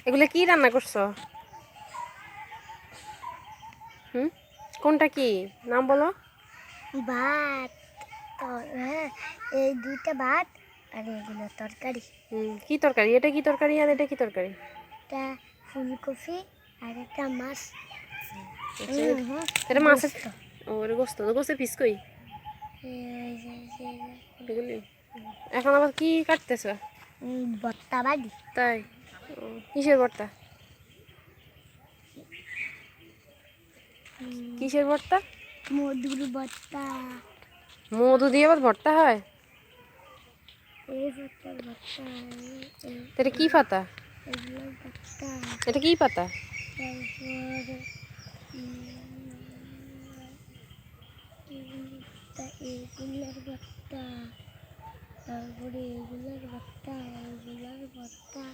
এগুলো কি রান্না করছো? হুম, কোনটা কি নাম বলো? ভাত। হ্যাঁ, এই দুইটা ভাত আর এগুলো তরকারি। কি তরকারি? এটা কি তরকারি আর এটা কি তরকারি? একটা ফুলকপি আর একটা মাছ। এটা মাছের ওরে গোস্ত তো গোস্তের পিস কই এগুলি? এখন আবার কি কাটতেছ? ভর্তা বাড়ি। তাই? কিসের ভর্তা? কিসের ভর্তা? মধুর ভর্তা। মধু দিয়ে আবার ভর্তা হয়? এই ভর্তার ভর্তা। এটা কি পাতা? এগুলোর ভর্তা। এটা কি পাতা? তারপর এগুলোর ভর্তা। তারপরে এগুলোর ভর্তা, এগুলোর ভর্তা।